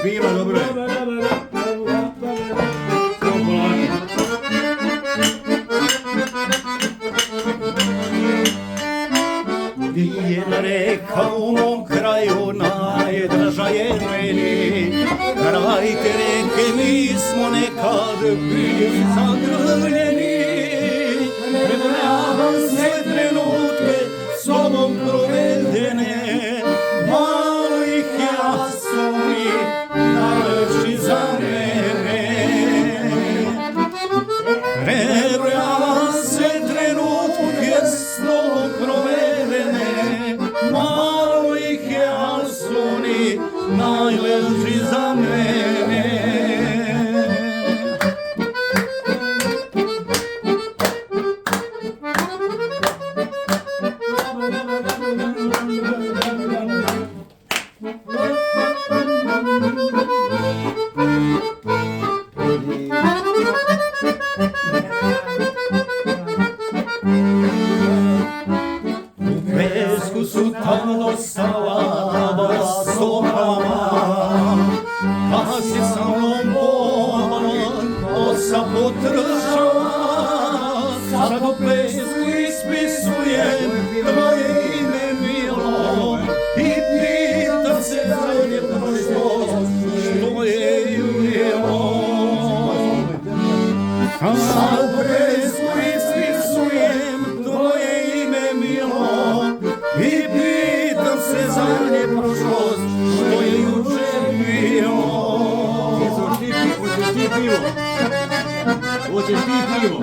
piva, dobro je. Je reka u mom kraju najdraža je meni, kraj te reke mi smo nekad bili zagrljeni. Prebrojam sve trenutke s tobom provedene, malo ih je, a su mi najlepši za mene. Prebrojam sve trenutke s tobom provedene, malo ih je, al su oni najlepši za mene. Pesku su tamo stala sobama, pa si sa mnom osa potršala. Sad u pesku ispisujem tvoje ime milo i pitam se da je prošlost što je bilo. Sad u pesku ispisujem tvoje ime milo i pitam se za nje prošlost što je juče bilo. Hoćeš ti pivo? Hoćeš ti pivo?